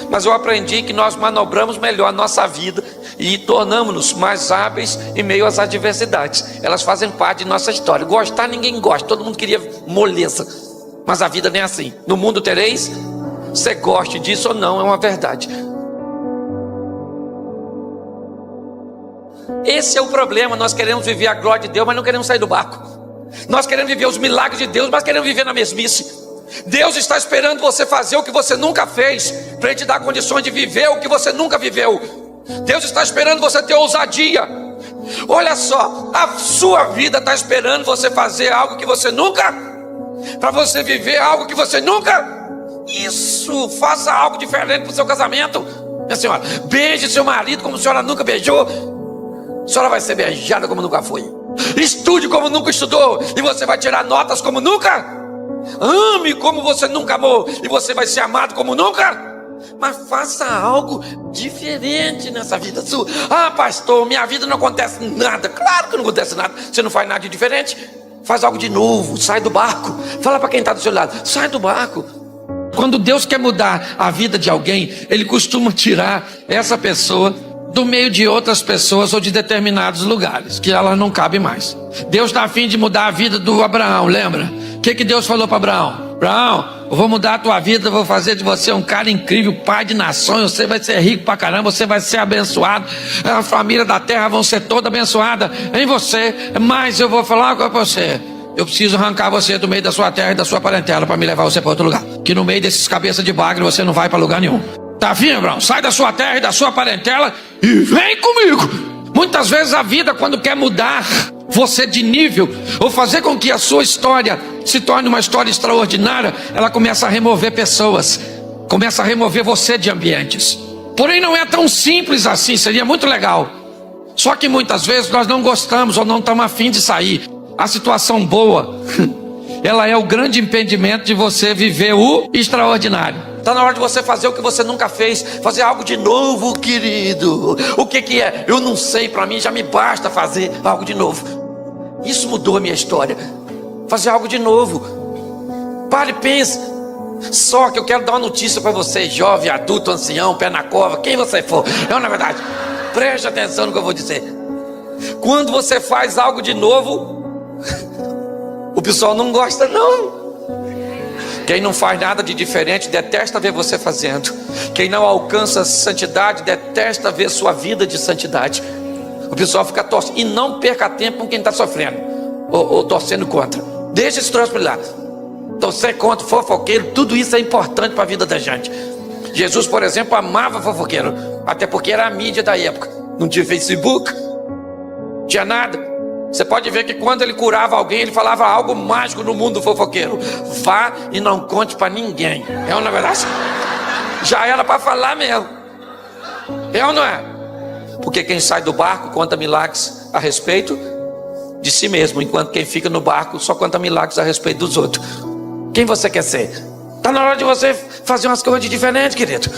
Mas eu aprendi que nós manobramos melhor a nossa vida e tornamos-nos mais hábeis em meio às adversidades. Elas fazem parte de nossa história. Gostar ninguém gosta, todo mundo queria moleza, mas a vida nem é assim. No mundo tereis, você goste disso ou não, é uma verdade. Esse é o problema. Nós queremos viver a glória de Deus, mas não queremos sair do barco. Nós queremos viver os milagres de Deus, mas queremos viver na mesmice. Deus está esperando você fazer o que você nunca fez, para Ele te dar condições de viver o que você nunca viveu. Deus está esperando você ter ousadia. Olha só, a sua vida está esperando você fazer algo que você nunca, para você viver algo que você nunca. Isso, faça algo diferente para o seu casamento. Minha senhora, beije seu marido como a senhora nunca beijou. A senhora vai ser beijada como nunca foi. Estude como nunca estudou, e você vai tirar notas como nunca. Ame como você nunca amou, e você vai ser amado como nunca. Mas faça algo diferente nessa vida sua. Ah, pastor, minha vida não acontece nada. Claro que não acontece nada. Você não faz nada de diferente. Faz algo de novo, sai do barco. Fala para quem está do seu lado, sai do barco. Quando Deus quer mudar a vida de alguém, Ele costuma tirar essa pessoa do meio de outras pessoas ou de determinados lugares, que ela não cabe mais. Deus está a fim de mudar a vida do Abraão, lembra? O que Deus falou para Abraão? Abraão, eu vou mudar a tua vida, eu vou fazer de você um cara incrível, pai de nações, você vai ser rico pra caramba, você vai ser abençoado, a família da terra vão ser toda abençoada em você, mas eu vou falar com você, eu preciso arrancar você do meio da sua terra e da sua parentela para me levar você para outro lugar, que no meio desses cabeças de bagre você não vai para lugar nenhum. Tá afim, Abraão? Sai da sua terra e da sua parentela e vem comigo. Muitas vezes a vida, quando quer mudar você de nível, ou fazer com que a sua história se torne uma história extraordinária, ela começa a remover pessoas, começa a remover você de ambientes. Porém não é tão simples assim, seria muito legal. Só que muitas vezes nós não gostamos ou não estamos afim de sair. A situação boa, ela é o grande impedimento de você viver o extraordinário. Está na hora de você fazer o que você nunca fez, fazer algo de novo, querido. O que é? Eu não sei, para mim já me basta fazer algo de novo. Isso mudou a minha história. Fazer algo de novo. Pare e pense. Só que eu quero dar uma notícia para você, jovem, adulto, ancião, pé na cova, quem você for. Não, na verdade, preste atenção no que eu vou dizer. Quando você faz algo de novo, o pessoal não gosta não. Quem não faz nada de diferente detesta ver você fazendo. Quem não alcança santidade detesta ver sua vida de santidade. O pessoal fica torcendo. E não perca tempo com quem está sofrendo ou torcendo contra. Deixa esse troço para lá. Torcer contra, fofoqueiro, tudo isso é importante para a vida da gente. Jesus, por exemplo, amava fofoqueiro, até porque era a mídia da época. Não tinha Facebook, não tinha nada. Você pode ver que quando ele curava alguém, ele falava algo mágico no mundo do fofoqueiro. Vá e não conte para ninguém. É ou não é verdade? Já era para falar mesmo. É ou não é? Porque quem sai do barco conta milagres a respeito de si mesmo, enquanto quem fica no barco só conta milagres a respeito dos outros. Quem você quer ser? Está na hora de você fazer umas coisas diferentes, querido.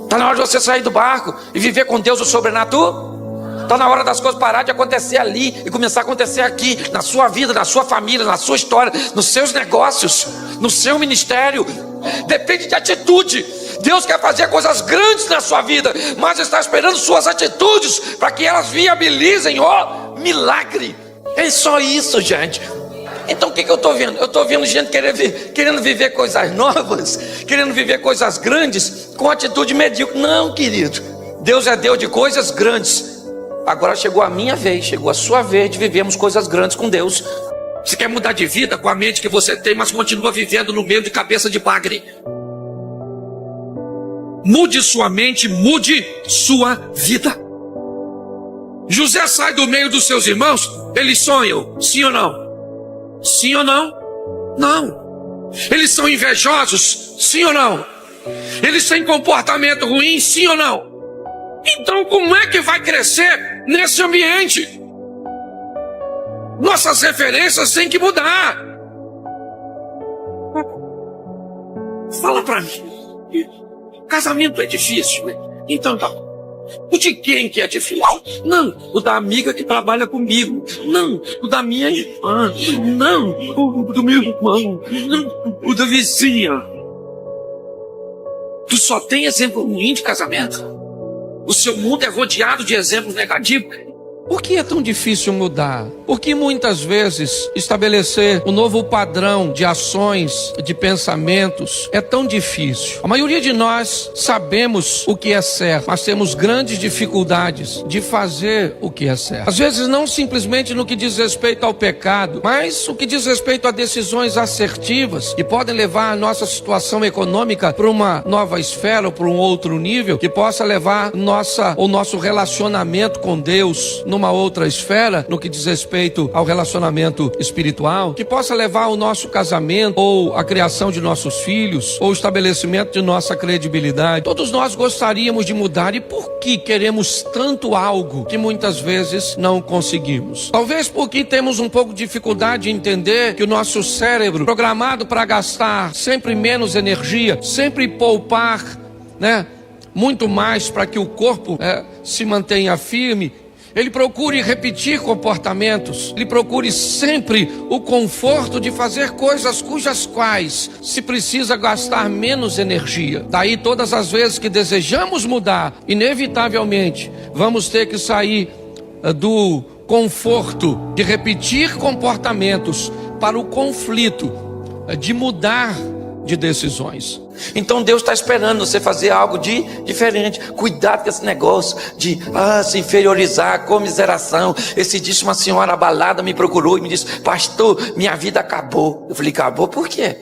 Está na hora de você sair do barco e viver com Deus o sobrenatural. Está na hora das coisas parar de acontecer ali e começar a acontecer aqui, na sua vida, na sua família, na sua história, nos seus negócios, no seu ministério. Depende de atitude. Deus quer fazer coisas grandes na sua vida, mas está esperando suas atitudes para que elas viabilizem o milagre. É só isso, gente. Então o que eu estou vendo? Eu estou vendo gente querendo viver coisas novas, querendo viver coisas grandes com atitude medíocre. Não, querido, Deus é Deus de coisas grandes. Agora chegou a minha vez, chegou a sua vez de vivermos coisas grandes com Deus. Você quer mudar de vida com a mente que você tem, mas continua vivendo no meio de cabeça de bagre. Mude sua mente, mude sua vida. José sai do meio dos seus irmãos, eles sonham, sim ou não? Sim ou não? Não. Eles são invejosos, sim ou não? Eles têm comportamento ruim, sim ou não? Então como é que vai crescer nesse ambiente? Nossas referências têm que mudar. Fala pra mim. Casamento é difícil, né? Então tá. O de quem que é difícil? Não, o da amiga que trabalha comigo. Não, o da minha irmã. Não, o do meu irmão. Não, o da vizinha. Tu só tem exemplo ruim de casamento. O seu mundo é rodeado de exemplos negativos. Por que é tão difícil mudar? Por que muitas vezes estabelecer um novo padrão de ações, de pensamentos, é tão difícil? A maioria de nós sabemos o que é certo, mas temos grandes dificuldades de fazer o que é certo. Às vezes não simplesmente no que diz respeito ao pecado, mas o que diz respeito a decisões assertivas que podem levar a nossa situação econômica para uma nova esfera ou para um outro nível, que possa levar o nosso relacionamento com Deus numa outra esfera, no que diz respeito ao relacionamento espiritual, que possa levar o nosso casamento, ou a criação de nossos filhos, ou o estabelecimento de nossa credibilidade. Todos nós gostaríamos de mudar, e por que queremos tanto algo que muitas vezes não conseguimos? Talvez porque temos um pouco de dificuldade de entender que o nosso cérebro, programado para gastar sempre menos energia, sempre poupar, muito mais para que o corpo se mantenha firme, ele procure repetir comportamentos, ele procure sempre o conforto de fazer coisas cujas quais se precisa gastar menos energia. Daí todas as vezes que desejamos mudar, inevitavelmente vamos ter que sair do conforto de repetir comportamentos para o conflito de mudar de decisões. Então Deus está esperando você fazer algo de diferente. Cuidado com esse negócio de se inferiorizar, comiseração. Esse dia uma senhora abalada me procurou e me disse: pastor, minha vida acabou. Eu falei: acabou por quê?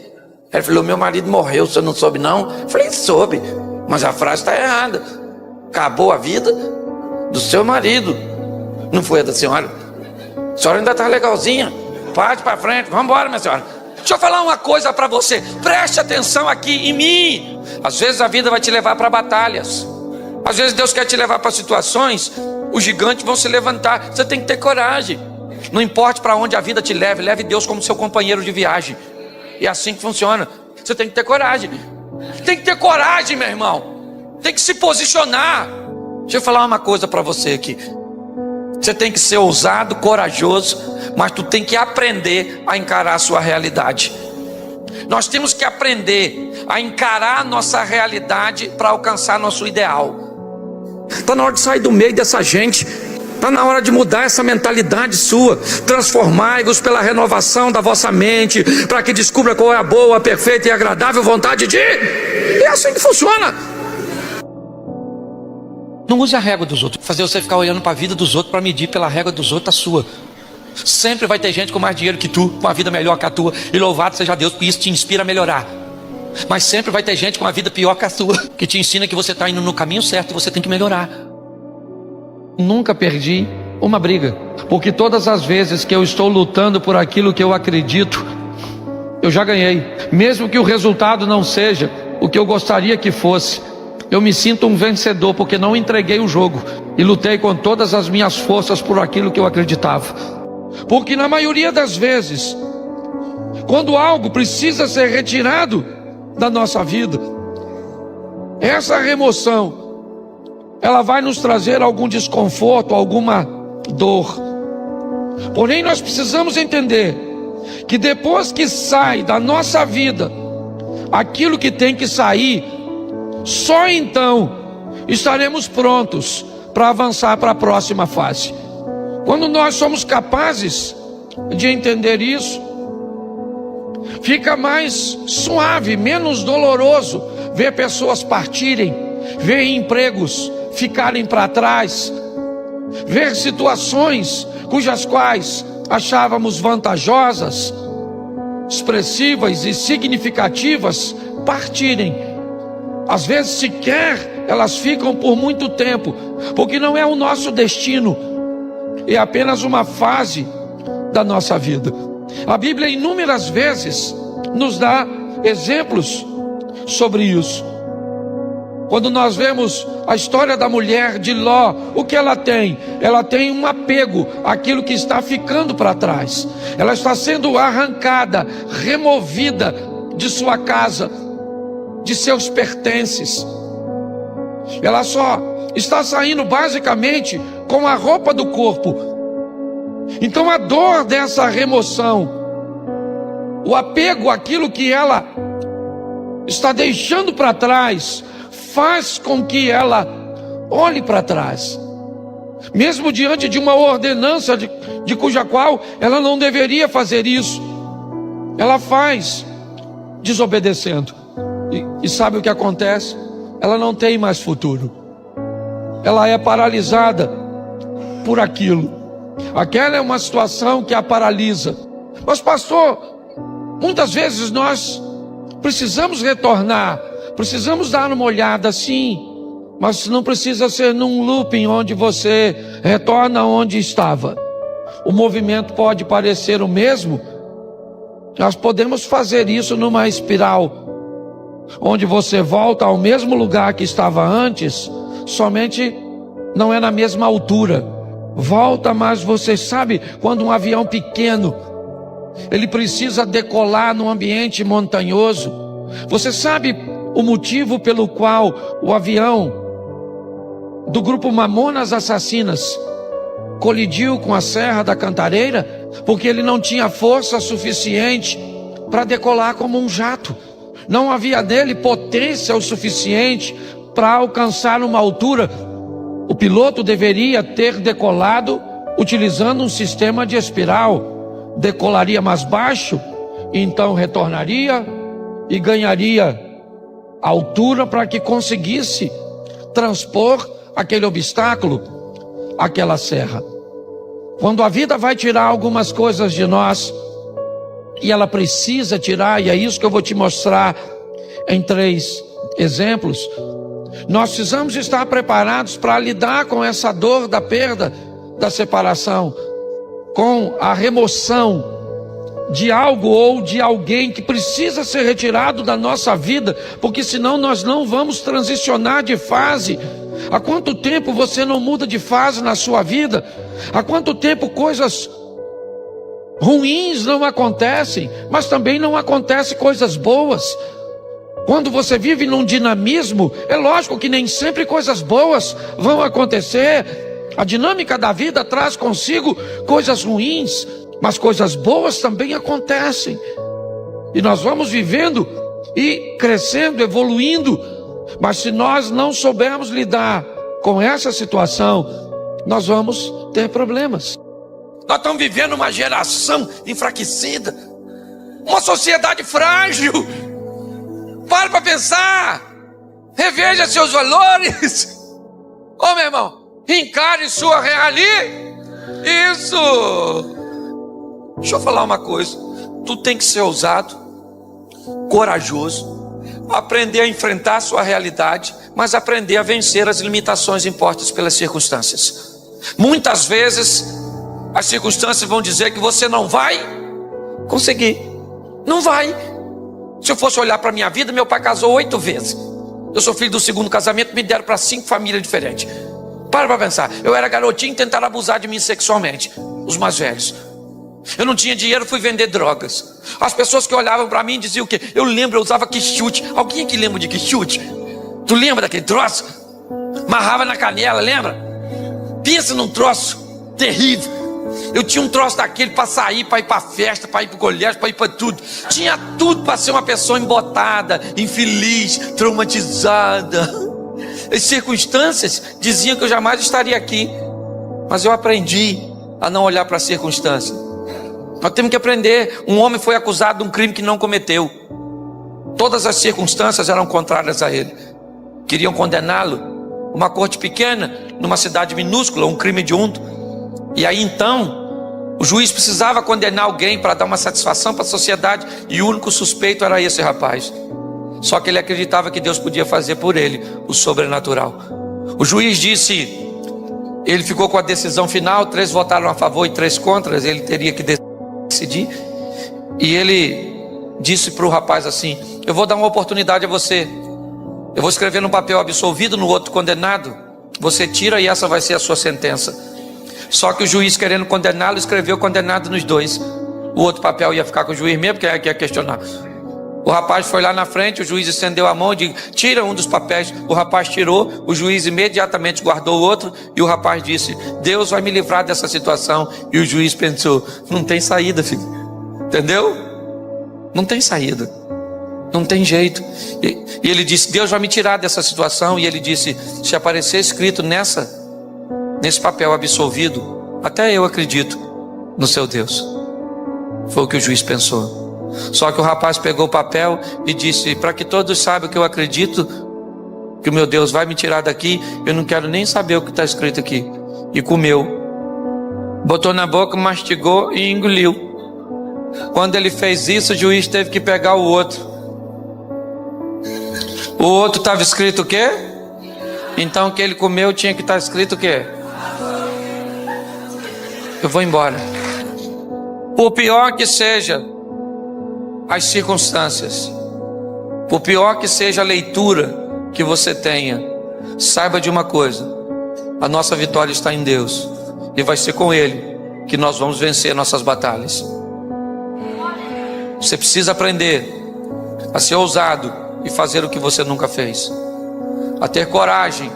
Ela falou: meu marido morreu, você não soube não? Eu falei: soube, mas a frase está errada. Acabou a vida do seu marido, não foi a da senhora. A senhora ainda está legalzinha. Parte para frente, vamos embora, minha senhora. Deixa eu falar uma coisa para você, preste atenção aqui em mim. Às vezes a vida vai te levar para batalhas, às vezes Deus quer te levar para situações, os gigantes vão se levantar, você tem que ter coragem. Não importa para onde a vida te leve, leve Deus como seu companheiro de viagem. É assim que funciona, você tem que ter coragem. Tem que ter coragem, meu irmão, tem que se posicionar. Deixa eu falar uma coisa para você aqui. Você tem que ser ousado, corajoso, mas tu tem que aprender a encarar a sua realidade. Nós temos que aprender a encarar a nossa realidade para alcançar nosso ideal. Está na hora de sair do meio dessa gente. Está na hora de mudar essa mentalidade sua. Transformai-vos pela renovação da vossa mente, para que descubra qual é a boa, perfeita e agradável vontade de... É assim que funciona. Não use a régua dos outros, fazer você ficar olhando para a vida dos outros para medir pela régua dos outros a sua. Sempre vai ter gente com mais dinheiro que tu, com uma vida melhor que a tua, e louvado seja Deus, porque isso te inspira a melhorar. Mas sempre vai ter gente com uma vida pior que a tua, que te ensina que você está indo no caminho certo e você tem que melhorar. Nunca perdi uma briga, porque todas as vezes que eu estou lutando por aquilo que eu acredito, eu já ganhei. Mesmo que o resultado não seja o que eu gostaria que fosse, eu me sinto um vencedor, porque não entreguei o jogo e lutei com todas as minhas forças por aquilo que eu acreditava. Porque na maioria das vezes, quando algo precisa ser retirado da nossa vida, essa remoção, ela vai nos trazer algum desconforto, alguma dor. Porém, nós precisamos entender que depois que sai da nossa vida aquilo que tem que sair, só então estaremos prontos para avançar para a próxima fase. Quando nós somos capazes de entender isso, fica mais suave, menos doloroso ver pessoas partirem, ver empregos ficarem para trás, ver situações cujas quais achávamos vantajosas, expressivas e significativas partirem. Às vezes sequer elas ficam por muito tempo, porque não é o nosso destino, é apenas uma fase da nossa vida. A Bíblia inúmeras vezes nos dá exemplos sobre isso. Quando nós vemos a história da mulher de Ló, o que ela tem? Ela tem um apego àquilo que está ficando para trás. Ela está sendo arrancada, removida de sua casa, de seus pertences. Ela só está saindo basicamente com a roupa do corpo. Então a dor dessa remoção, o apego àquilo que ela está deixando para trás, faz com que ela olhe para trás, mesmo diante de uma ordenança de cuja qual ela não deveria fazer isso. Ela faz, desobedecendo. E sabe o que acontece? Ela não tem mais futuro. Ela é paralisada por aquilo. Aquela é uma situação que a paralisa. Mas pastor, muitas vezes nós precisamos retornar, precisamos dar uma olhada, sim, mas não precisa ser num looping onde você retorna onde estava. O movimento pode parecer o mesmo. Nós podemos fazer isso numa espiral, onde você volta ao mesmo lugar que estava antes, somente não é na mesma altura. Volta, mas você sabe, quando um avião pequeno, ele precisa decolar num ambiente montanhoso, você sabe o motivo pelo qual o avião do grupo Mamonas Assassinas colidiu com a Serra da Cantareira? Porque ele não tinha força suficiente para decolar como um jato. Não havia nele potência o suficiente para alcançar uma altura. O piloto deveria ter decolado utilizando um sistema de espiral. Decolaria mais baixo, então retornaria e ganharia altura para que conseguisse transpor aquele obstáculo, aquela serra. Quando a vida vai tirar algumas coisas de nós, e ela precisa tirar, e é isso que eu vou te mostrar em 3 exemplos, nós precisamos estar preparados para lidar com essa dor da perda, da separação, com a remoção de algo ou de alguém que precisa ser retirado da nossa vida, porque senão nós não vamos transicionar de fase. Há quanto tempo você não muda de fase na sua vida? Há quanto tempo coisas ruins não acontecem, mas também não acontecem coisas boas? Quando você vive num dinamismo, é lógico que nem sempre coisas boas vão acontecer. A dinâmica da vida traz consigo coisas ruins, mas coisas boas também acontecem. E nós vamos vivendo e crescendo, evoluindo. Mas se nós não soubermos lidar com essa situação, nós vamos ter problemas. Nós estamos vivendo uma geração enfraquecida, uma sociedade frágil. Para para pensar, reveja seus valores. Ô meu irmão, encare sua realidade. Isso. Deixa eu falar uma coisa. Tu tem que ser ousado, corajoso, aprender a enfrentar a sua realidade, mas aprender a vencer as limitações impostas pelas circunstâncias. Muitas vezes as circunstâncias vão dizer que você não vai conseguir. Não vai. Se eu fosse olhar para a minha vida, meu pai casou 8 vezes. Eu sou filho do 2º casamento, me deram para 5 famílias diferentes. Para pensar. Eu era garotinho e tentaram abusar de mim sexualmente, os mais velhos. Eu não tinha dinheiro, fui vender drogas. As pessoas que olhavam para mim diziam o quê? Eu lembro, eu usava quichute. Alguém aqui lembra de quichute? Tu lembra daquele troço? Amarrava na canela, lembra? Pensa num troço terrível. Eu tinha um troço daquele para sair, para ir para festa, para ir para o colégio, para ir para tudo. Tinha tudo para ser uma pessoa embotada, infeliz, traumatizada. As circunstâncias diziam que eu jamais estaria aqui, mas eu aprendi a não olhar para as circunstâncias. Nós temos que aprender. Um homem foi acusado de um crime que não cometeu. Todas as circunstâncias eram contrárias a ele. Queriam condená-lo. Uma corte pequena, numa cidade minúscula, um crime hediondo. E aí então, o juiz precisava condenar alguém para dar uma satisfação para a sociedade, e o único suspeito era esse rapaz. Só que ele acreditava que Deus podia fazer por ele o sobrenatural. O juiz disse, ele ficou com a decisão final, 3 votaram a favor e 3 contra, ele teria que decidir. E ele disse para o rapaz assim: eu vou dar uma oportunidade a você, eu vou escrever no papel absolvido, no outro condenado, você tira e essa vai ser a sua sentença. Só que o juiz, querendo condená-lo, escreveu condenado nos 2. O outro papel ia ficar com o juiz mesmo, porque ia questionar. O rapaz foi lá na frente, o juiz estendeu a mão e disse: tira um dos papéis. O rapaz tirou, o juiz imediatamente guardou o outro, e o rapaz disse: Deus vai me livrar dessa situação. E o juiz pensou: não tem saída, filho. Entendeu? Não tem saída. Não tem jeito. E ele disse: Deus vai me tirar dessa situação. E ele disse: se aparecer escrito nesse papel absolvido, até eu acredito no seu Deus. Foi o que o juiz pensou. Só que o rapaz pegou o papel e disse: para que todos saibam que eu acredito que o meu Deus vai me tirar daqui, eu não quero nem saber o que está escrito aqui. E comeu, botou na boca, mastigou e engoliu. Quando ele fez isso, o juiz teve que pegar o outro. O outro estava escrito o quê? Então o que ele comeu tinha que estar escrito o quê? Eu vou embora. Por pior que seja as circunstâncias, por pior que seja a leitura que você tenha, saiba de uma coisa: a nossa vitória está em Deus, e vai ser com Ele que nós vamos vencer nossas batalhas. Você precisa aprender a ser ousado e fazer o que você nunca fez, a ter coragem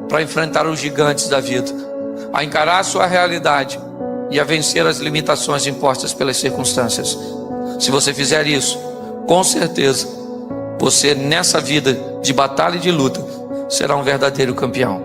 para enfrentar os gigantes da vida, a encarar a sua realidade e a vencer as limitações impostas pelas circunstâncias. Se você fizer isso, com certeza, você nessa vida de batalha e de luta será um verdadeiro campeão.